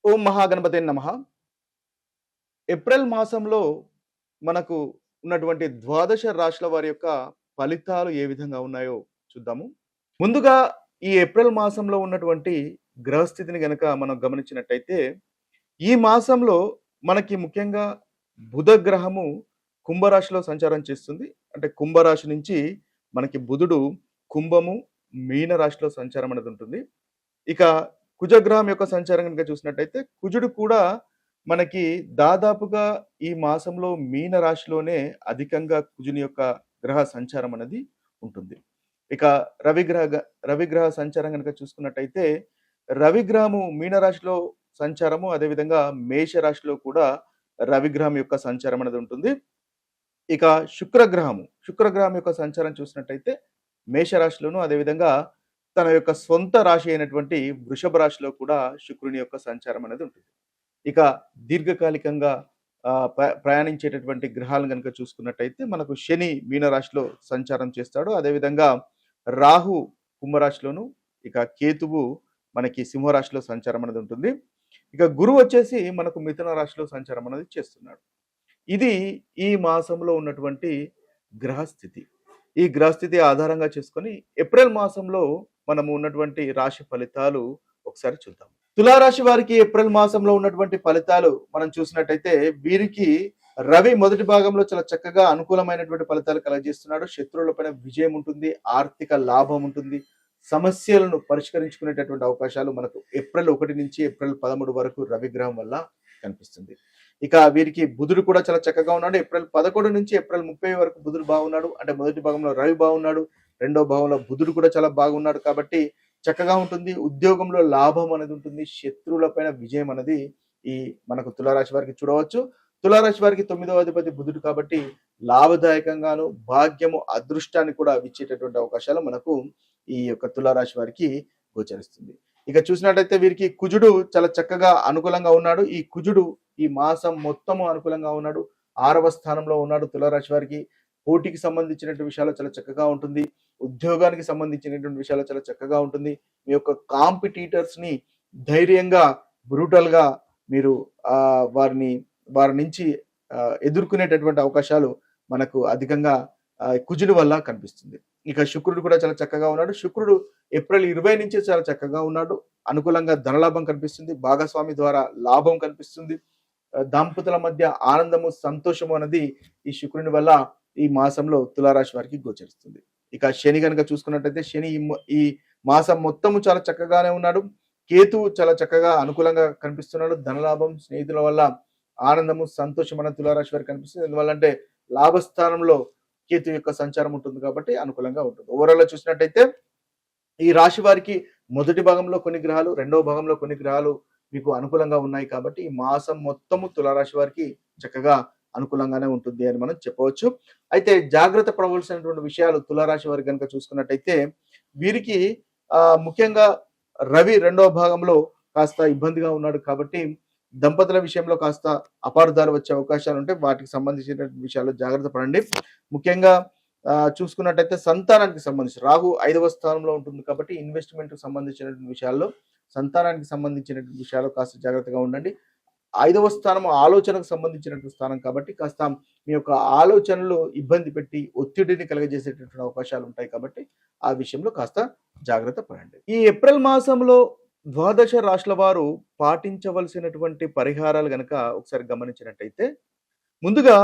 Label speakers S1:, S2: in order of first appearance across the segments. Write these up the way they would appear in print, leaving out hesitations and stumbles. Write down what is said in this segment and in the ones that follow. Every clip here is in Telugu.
S1: ఓం మహాగణపతే నమః. ఏప్రిల్ మాసంలో మనకు ఉన్నటువంటి ద్వాదశ రాశుల వారి యొక్క ఫలితాలు ఏ విధంగా ఉన్నాయో చూద్దాము. ముందుగా ఈ ఏప్రిల్ మాసంలో ఉన్నటువంటి గ్రహస్థితిని గనక మనం గమనించినట్టయితే, ఈ మాసంలో మనకి ముఖ్యంగా బుధ గ్రహము కుంభరాశిలో సంచారం చేస్తుంది. అంటే కుంభరాశి నుంచి మనకి బుధుడు కుంభము, మీన రాశిలో సంచారం అనేది ఉంటుంది. ఇక కుజగ్రహం యొక్క సంచారం గనుక చూసినట్టయితే, కుజుడు కూడా మనకి దాదాపుగా ఈ మాసంలో మీన రాశిలోనే అధికంగా కుజుని యొక్క గ్రహ సంచారం అనేది ఉంటుంది. ఇక రవిగ్రహ సంచారం గనుక చూసుకున్నట్టయితే, రవిగ్రహము మీన రాశిలో సంచారము, అదేవిధంగా మేష రాశిలో కూడా రవిగ్రహం యొక్క సంచారం అనేది ఉంటుంది. ఇక శుక్రగ్రహం యొక్క సంచారం చూసినట్టయితే మేషరాశిలోను, అదేవిధంగా తన యొక్క సొంత రాశి అయినటువంటి వృషభ రాశిలో కూడా శుక్రుని యొక్క సంచారం అనేది ఉంటుంది. ఇక దీర్ఘకాలికంగా ప్రయాణించేటటువంటి గ్రహాలను గనుక చూసుకున్నట్టయితే మనకు శని మీనరాశిలో సంచారం చేస్తాడు. అదేవిధంగా రాహు కుంభరాశిలోను, ఇక కేతువు మనకి సింహరాశిలో సంచారం అనేది ఉంటుంది. ఇక గురువు వచ్చేసి మనకు మిథున రాశిలో సంచారం అనేది చేస్తున్నాడు. ఇది ఈ మాసంలో ఉన్నటువంటి గ్రహస్థితి. ఈ గ్రహస్థితి ఆధారంగా చేసుకొని ఏప్రిల్ మాసంలో మనము ఉన్నటువంటి రాశి ఫలితాలు ఒకసారి చూద్దాం. తులారాశి వారికి ఏప్రిల్ మాసంలో ఉన్నటువంటి ఫలితాలు మనం చూసినట్టయితే, వీరికి రవి మొదటి భాగంలో చాలా చక్కగా అనుకూలమైనటువంటి ఫలితాలు కలగజేస్తున్నాడు. శత్రువులపైన విజయం ఉంటుంది, ఆర్థిక లాభం ఉంటుంది, సమస్యలను పరిష్కరించుకునేటటువంటి అవకాశాలు మనకు ఏప్రిల్ 1 నుంచి ఏప్రిల్ 13 వరకు రవి గ్రహం వల్ల కనిపిస్తుంది. ఇక వీరికి బుధుడు కూడా చాలా చక్కగా ఉన్నాడు. ఏప్రిల్ 11 నుంచి ఏప్రిల్ 30 వరకు బుధుడు బాగున్నాడు. అంటే మొదటి భాగంలో రవి బాగున్నాడు, రెండో భాగంలో బుధుడు కూడా చాలా బాగున్నాడు కాబట్టి చక్కగా ఉంటుంది. ఉద్యోగంలో లాభం అనేది ఉంటుంది, శత్రువులపైన విజయం అనేది ఈ మనకు తులారాశి వారికి చూడవచ్చు. తులారాశి వారికి 9వ అధిపతి బుధుడు కాబట్టి లాభదాయకంగాను భాగ్యము, అదృష్టాన్ని కూడా ఇచ్చేటటువంటి అవకాశాలు మనకు ఈ యొక్క తులారాశి వారికి గోచరిస్తుంది. ఇక చూసినట్టయితే వీరికి కుజుడు చాలా చక్కగా అనుకూలంగా ఉన్నాడు. ఈ కుజుడు ఈ మాసం మొత్తము అనుకూలంగా ఉన్నాడు. 6వ స్థానంలో ఉన్నాడు. తులారాశి వారికి పోటీకి సంబంధించినటువంటి విషయాలు చాలా చక్కగా ఉంటుంది. ఉద్యోగానికి సంబంధించినటువంటి విషయాలు చాలా చక్కగా ఉంటుంది. మీ యొక్క కాంపిటీటర్స్ ని ధైర్యంగా, బ్రూటల్ గా మీరు వారి నుంచి ఎదుర్కొనేటటువంటి అవకాశాలు మనకు అధికంగా కుజుడు వల్ల కనిపిస్తుంది. ఇక శుక్రుడు కూడా చాలా చక్కగా ఉన్నాడు. శుక్రుడు ఏప్రిల్ 20 నుంచి చాలా చక్కగా ఉన్నాడు. అనుకూలంగా ధనలాభం కనిపిస్తుంది, భాగస్వామి ద్వారా లాభం కనిపిస్తుంది, దంపతుల మధ్య ఆనందము, సంతోషము అనేది ఈ శుక్రుని వల్ల ఈ మాసంలో తులారాశి వారికి గోచరిస్తుంది. ఇక శని కనుక చూసుకున్నట్టయితే, శని ఈ మాసం మొత్తము చాలా చక్కగానే ఉన్నాడు. కేతు చాలా చక్కగా అనుకూలంగా కనిపిస్తున్నాడు. ధనలాభం, స్నేహితుల వల్ల ఆనందము, సంతోషం అన్న తులారాశి వారికి కనిపిస్తుంది. ఎందువల్లంటే లాభస్థానంలో కేతు యొక్క సంచారం ఉంటుంది కాబట్టి అనుకూలంగా ఉంటుంది. ఓవరాల్ గా చూసినట్టయితే ఈ రాశి వారికి మొదటి భాగంలో కొన్ని గ్రహాలు, రెండవ భాగంలో కొన్ని గ్రహాలు మీకు అనుకూలంగా ఉన్నాయి కాబట్టి ఈ మాసం మొత్తము తులారాశి వారికి చక్కగా అనుకూలంగానే ఉంటుంది అని మనం చెప్పవచ్చు. అయితే జాగ్రత్త పడవలసినటువంటి విషయాలు తులారాశి వారికి కనుక చూసుకున్నట్టయితే, వీరికి ముఖ్యంగా రవి రెండవ భాగంలో కాస్త ఇబ్బందిగా ఉన్నాడు కాబట్టి దంపతుల విషయంలో కాస్త అపార్థాలు వచ్చే అవకాశాలు ఉంటాయి. వాటికి సంబంధించిన విషయాల్లో జాగ్రత్త పడండి. ముఖ్యంగా చూసుకున్నట్టయితే సంతానానికి సంబంధించి రాహు 5వ స్థానంలో ఉంటుంది కాబట్టి ఇన్వెస్ట్మెంట్ సంబంధించినటువంటి విషయాల్లో, సంతానానికి సంబంధించినటువంటి విషయాల్లో కాస్త జాగ్రత్తగా ఉండండి. 5వ స్థానం ఆలోచనకు సంబంధించినటువంటి స్థానం కాబట్టి కాస్త మీ యొక్క ఆలోచనలు ఇబ్బంది పెట్టి ఒత్తిడిని కలగజేసేటటువంటి అవకాశాలు ఉంటాయి కాబట్టి ఆ విషయంలో కాస్త జాగ్రత్త పడండి. ఈ ఏప్రిల్ మాసంలో ద్వాదశ రాశుల వారు పాటించవలసినటువంటి పరిహారాలు గనక ఒకసారి గమనించినట్టయితే, ముందుగా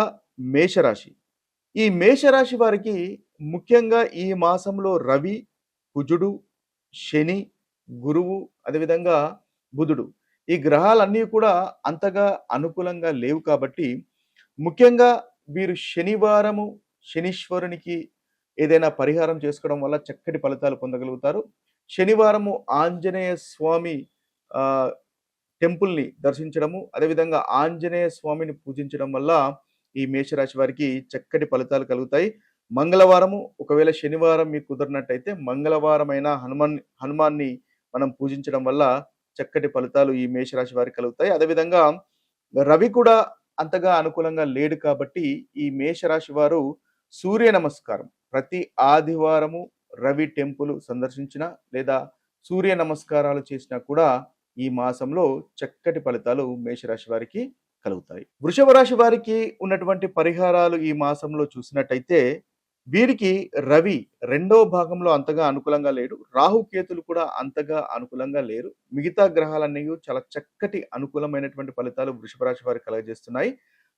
S1: మేషరాశి. ఈ మేషరాశి వారికి ముఖ్యంగా ఈ మాసంలో రవి, కుజుడు, శని, గురువు, అదేవిధంగా బుధుడు, ఈ గ్రహాలన్నీ కూడా అంతగా అనుకూలంగా లేవు కాబట్టి ముఖ్యంగా వీరు శనివారము శనీశ్వరునికి ఏదైనా పరిహారం చేసుకోవడం వల్ల చక్కటి ఫలితాలు పొందగలుగుతారు. శనివారము ఆంజనేయ స్వామి టెంపుల్ని దర్శించడము, అదేవిధంగా ఆంజనేయ స్వామిని పూజించడం వల్ల ఈ మేషరాశి వారికి చక్కటి ఫలితాలు కలుగుతాయి. మంగళవారము, ఒకవేళ శనివారం మీకు కుదిరినట్టయితే మంగళవారమైన హనుమాన్ని మనం పూజించడం వల్ల చక్కటి ఫలితాలు ఈ మేషరాశి వారికి కలుగుతాయి. అదేవిధంగా రవి కూడా అంతగా అనుకూలంగా లేడు కాబట్టి ఈ మేషరాశి వారు సూర్య నమస్కారం ప్రతి ఆదివారము రవి టెంపుల్ సందర్శించిన లేదా సూర్య నమస్కారాలు చేసినా కూడా ఈ మాసంలో చక్కటి ఫలితాలు మేషరాశి వారికి కలుగుతాయి. వృషభ రాశి వారికి ఉన్నటువంటి పరిహారాలు ఈ మాసంలో చూసినట్టయితే వీరికి రవి రెండో భాగంలో అంతగా అనుకూలంగా లేడు. రాహుకేతులు కూడా అంతగా అనుకూలంగా లేరు. మిగతా గ్రహాలన్నీ చాలా చక్కటి అనుకూలమైనటువంటి ఫలితాలు వృషభ రాశి వారికి కలుగజేస్తున్నాయి.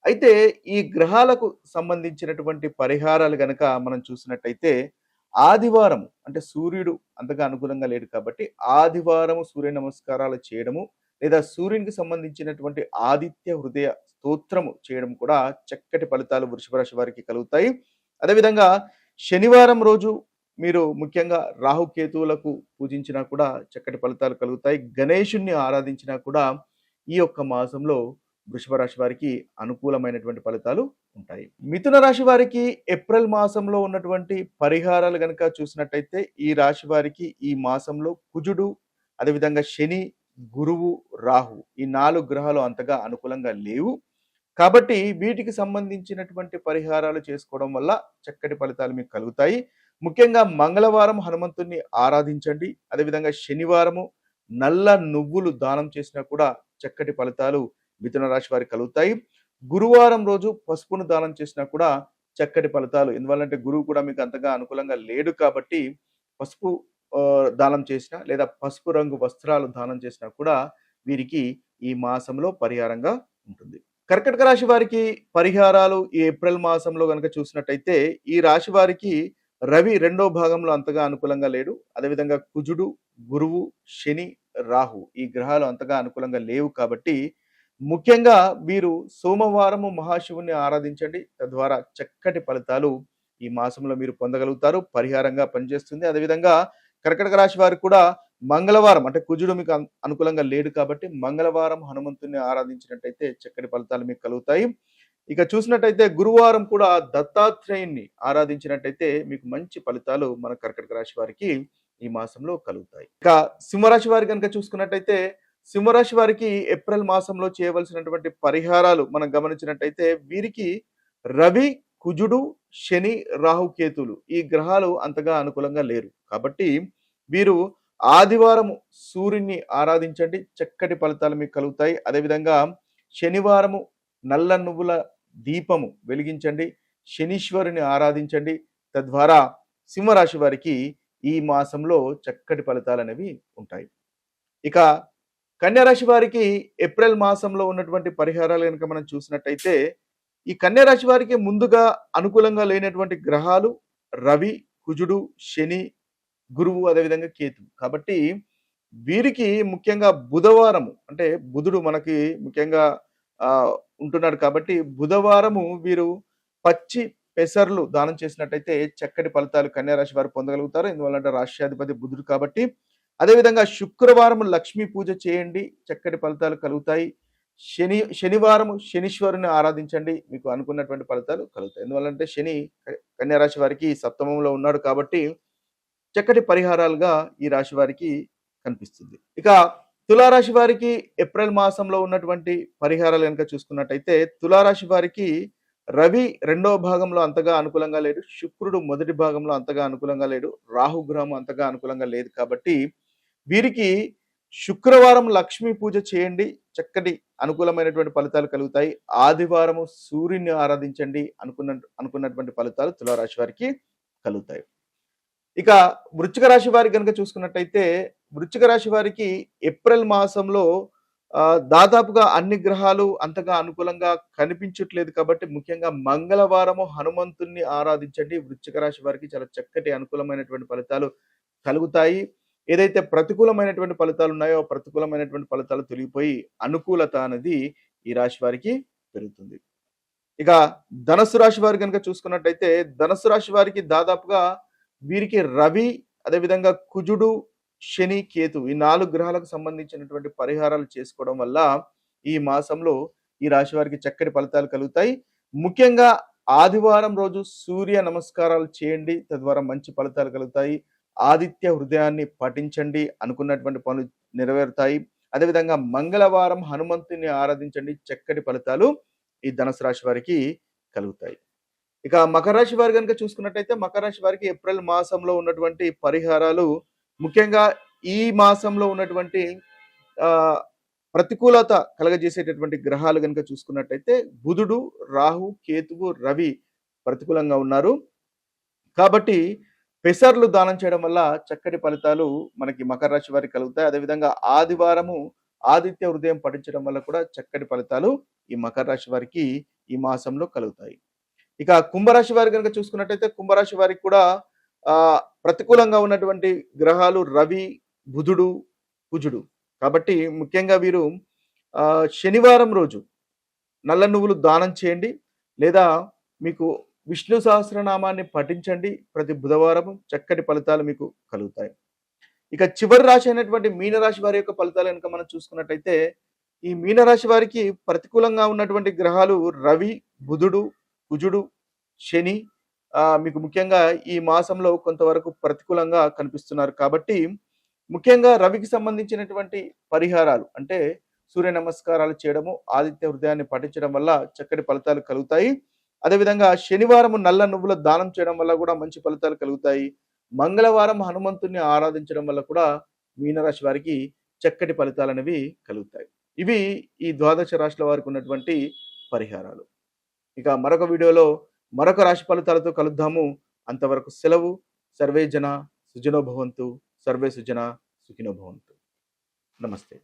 S1: అయితే ఈ గ్రహాలకు సంబంధించినటువంటి పరిహారాలు గనక మనం చూసినట్టయితే ఆదివారం అంటే సూర్యుడు అంతగా అనుకూలంగా లేడు కాబట్టి ఆదివారం సూర్య నమస్కారాలు చేయడము లేదా సూర్యునికి సంబంధించినటువంటి ఆదిత్య హృదయ స్తోత్రము చేయడం కూడా చక్కటి ఫలితాలు వృషభ రాశి వారికి కలుగుతాయి. అదేవిధంగా శనివారం రోజు మీరు ముఖ్యంగా రాహుకేతువులకు పూజించినా కూడా చక్కటి ఫలితాలు కలుగుతాయి. గణేశుణ్ణి ఆరాధించినా కూడా ఈ యొక్క మాసంలో వృషభ రాశి వారికి అనుకూలమైనటువంటి ఫలితాలు ఉంటాయి. మిథున రాశి వారికి ఏప్రిల్ మాసంలో ఉన్నటువంటి పరిహారాలు గనక చూసినట్టయితే ఈ రాశి వారికి ఈ మాసంలో కుజుడు, అదేవిధంగా శని, గురువు, రాహు ఈ 4 గ్రహాలు అంతగా అనుకూలంగా లేవు. కాబట్టి వీటికి సంబంధించినటువంటి పరిహారాలు చేసుకోవడం వల్ల చక్కటి ఫలితాలు మీకు కలుగుతాయి. ముఖ్యంగా మంగళవారం హనుమంతుడిని ఆరాధించండి. అదేవిధంగా శనివారము నల్ల నువ్వులు దానం చేసినా కూడా చక్కటి ఫలితాలు మిథున రాశి వారికి కలుగుతాయి. గురువారం రోజు పసుపును దానం చేసినా కూడా చక్కటి ఫలితాలు. ఎందువల్లంటే గురువు కూడా మీకు అంతగా అనుకూలంగా లేడు కాబట్టి పసుపు దానం చేసినా లేదా పసుపు రంగు వస్త్రాలు దానం చేసినా కూడా వీరికి ఈ మాసంలో పరిహారంగా ఉంటుంది. కర్కటక రాశి వారికి పరిహారాలు ఈ ఏప్రిల్ మాసంలో గనక చూసినట్టయితే ఈ రాశి వారికి రవి రెండో భాగంలో అంతగా అనుకూలంగా లేడు. అదేవిధంగా కుజుడు, గురువు, శని, రాహు ఈ గ్రహాలు అంతగా అనుకూలంగా లేవు కాబట్టి ముఖ్యంగా వీరు సోమవారము మహాశివుని ఆరాధించండి. తద్వారా చక్కటి ఫలితాలు ఈ మాసంలో మీరు పొందగలుగుతారు. పరిహారంగా పనిచేస్తుంది. అదేవిధంగా కర్కటక రాశి వారికి కూడా మంగళవారం అంటే కుజుడు మీకు అనుకూలంగా లేడు కాబట్టి మంగళవారం హనుమంతుని ఆరాధించినట్టయితే చక్కటి ఫలితాలు మీకు కలుగుతాయి. ఇక చూసినట్టయితే గురువారం కూడా దత్తాత్రేయుని ఆరాధించినట్టయితే మీకు మంచి ఫలితాలు మన కర్కటక రాశి వారికి ఈ మాసంలో కలుగుతాయి. ఇక సింహరాశి వారి కనుక చూసుకున్నట్టయితే సింహరాశి వారికి ఏప్రిల్ మాసంలో చేయవలసినటువంటి పరిహారాలు మనం గమనించినట్టయితే వీరికి రవి, కుజుడు, శని, రాహుకేతులు ఈ గ్రహాలు అంతగా అనుకూలంగా లేరు కాబట్టి వీరు ఆదివారం సూర్యుని ఆరాధించండి. చక్కటి ఫలితాలు మీకు కలుగుతాయి. అదేవిధంగా శనివారము నల్ల నువ్వుల దీపము వెలిగించండి. శనీశ్వరుని ఆరాధించండి. తద్వారా సింహరాశి వారికి ఈ మాసంలో చక్కటి ఫలితాలు అనేవి ఉంటాయి. ఇక కన్యారాశి వారికి ఏప్రిల్ మాసంలో ఉన్నటువంటి పరిహారాలు కనుక మనం చూసినట్టయితే ఈ కన్యారాశి వారికి ముందుగా అనుకూలంగా లేనటువంటి గ్రహాలు రవి, కుజుడు, శని, గురువు, అదేవిధంగా కేతు. కాబట్టి వీరికి ముఖ్యంగా బుధవారము అంటే బుధుడు మనకి ముఖ్యంగా ఉంటున్నాడు కాబట్టి బుధవారము వీరు పచ్చి పెసర్లు దానం చేసినట్టయితే చక్కటి ఫలితాలు కన్యారాశి వారు పొందగలుగుతారు. ఎందువల్లంటే రాష్ట్రాధిపతి బుధుడు కాబట్టి. అదేవిధంగా శుక్రవారం లక్ష్మీ పూజ చేయండి. చక్కటి ఫలితాలు కలుగుతాయి. శనివారం శనీశ్వరుని ఆరాధించండి. మీకు అనుకున్నటువంటి ఫలితాలు కలుగుతాయి. ఎందువల్లంటే శని కన్యారాశి వారికి సప్తమంలో ఉన్నాడు కాబట్టి చక్కటి పరిహారాలుగా ఈ రాశి వారికి కనిపిస్తుంది. ఇక తులారాశి వారికి ఏప్రిల్ మాసంలో ఉన్నటువంటి పరిహారాలు కనుక చూసుకున్నట్టయితే తులారాశి వారికి రవి రెండవ భాగంలో అంతగా అనుకూలంగా లేడు. శుక్రుడు మొదటి భాగంలో అంతగా అనుకూలంగా లేడు. రాహుగ్రహం అంతగా అనుకూలంగా లేదు కాబట్టి వీరికి శుక్రవారం లక్ష్మీ పూజ చేయండి. చక్కటి అనుకూలమైనటువంటి ఫలితాలు కలుగుతాయి. ఆదివారము సూర్యుని ఆరాధించండి. అనుకున్నటువంటి ఫలితాలు తులారాశి వారికి కలుగుతాయి. ఇక వృశ్చిక రాశి వారికి కనుక చూసుకున్నట్టయితే వృశ్చిక రాశి వారికి ఏప్రిల్ మాసంలో దాదాపుగా అన్ని గ్రహాలు అంతగా అనుకూలంగా కనిపించట్లేదు కాబట్టి ముఖ్యంగా మంగళవారము హనుమంతుణ్ణి ఆరాధించండి. వృశ్చిక రాశి వారికి చాలా చక్కటి అనుకూలమైనటువంటి ఫలితాలు కలుగుతాయి. ఏదైతే ప్రతికూలమైనటువంటి ఫలితాలు ఉన్నాయో ప్రతికూలమైనటువంటి ఫలితాలు తొలగిపోయి అనుకూలత అనేది ఈ రాశి వారికి పెరుగుతుంది. ఇక ధనస్సు రాశి వారి కనుక చూసుకున్నట్టయితే ధనస్సు రాశి వారికి దాదాపుగా వీరికి రవి, అదేవిధంగా కుజుడు, శని, కేతు ఈ 4 గ్రహాలకు సంబంధించినటువంటి పరిహారాలు చేసుకోవడం వల్ల ఈ మాసంలో ఈ రాశి వారికి చక్కటి ఫలితాలు కలుగుతాయి. ముఖ్యంగా ఆదివారం రోజు సూర్య నమస్కారాలు చేయండి. తద్వారా మంచి ఫలితాలు కలుగుతాయి. ఆదిత్య హృదయాన్ని పఠించండి. అనుకున్నటువంటి పనులు నెరవేరుతాయి. అదేవిధంగా మంగళవారం హనుమంతుని ఆరాధించండి. చక్కటి ఫలితాలు ఈ ధనుసు రాశి వారికి కలుగుతాయి. ఇక మకర రాశి వారు కనుక చూసుకున్నట్టయితే మకర రాశి వారికి ఏప్రిల్ మాసంలో ఉన్నటువంటి పరిహారాలు ముఖ్యంగా ఈ మాసంలో ఉన్నటువంటి ఆహ్, ప్రతికూలత కలగజేసేటటువంటి గ్రహాలు గనుక చూసుకున్నట్టయితే బుధుడు, రాహు, కేతువు, రవి ప్రతికూలంగా ఉన్నారు. కాబట్టి పెసర్లు దానం చేయడం వల్ల చక్కటి ఫలితాలు మనకి మకర రాశి వారికి కలుగుతాయి. అదేవిధంగా ఆదివారము ఆదిత్య హృదయం పఠించడం వల్ల కూడా చక్కటి ఫలితాలు ఈ మకర రాశి వారికి ఈ మాసంలో కలుగుతాయి. ఇక కుంభరాశి వారి గనుక చూసుకున్నట్టయితే కుంభరాశి వారికి కూడా ప్రతికూలంగా ఉన్నటువంటి గ్రహాలు రవి, బుధుడు, కుజుడు. కాబట్టి ముఖ్యంగా వీరు శనివారం రోజు నల్ల నువ్వులు దానం చేయండి. లేదా మీకు విష్ణు సహస్రనామాన్ని పఠించండి. ప్రతి బుధవారం చక్కటి ఫలితాలు మీకు కలుగుతాయి. ఇక చివరి రాశి అయినటువంటి మీనరాశి వారి యొక్క ఫలితాలు కనుక మనం చూసుకున్నట్టయితే ఈ మీనరాశి వారికి ప్రతికూలంగా ఉన్నటువంటి గ్రహాలు రవి, బుధుడు, కుజుడు, శని మీకు ముఖ్యంగా ఈ మాసంలో కొంతవరకు ప్రతికూలంగా కనిపిస్తున్నారు. కాబట్టి ముఖ్యంగా రవికి సంబంధించినటువంటి పరిహారాలు అంటే సూర్య నమస్కారాలు చేయడము, ఆదిత్య హృదయాన్ని పఠించడం వల్ల చక్కటి ఫలితాలు కలుగుతాయి. అదేవిధంగా శనివారము నల్ల నువ్వుల దానం చేయడం వల్ల కూడా మంచి ఫలితాలు కలుగుతాయి. మంగళవారం హనుమంతుణ్ణి ఆరాధించడం వల్ల కూడా మీనరాశి వారికి చక్కటి ఫలితాలనేవి కలుగుతాయి. ఇవి ఈ ద్వాదశ రాశుల వారికి ఉన్నటువంటి పరిహారాలు. ఇక మరొక వీడియోలో మరొక రాశి ఫలితాలతో కలుద్దాము. అంతవరకు సెలవు. సర్వే జన సుజనో భవంతు. సర్వే సుజన సుఖినో భవంతు. నమస్తే.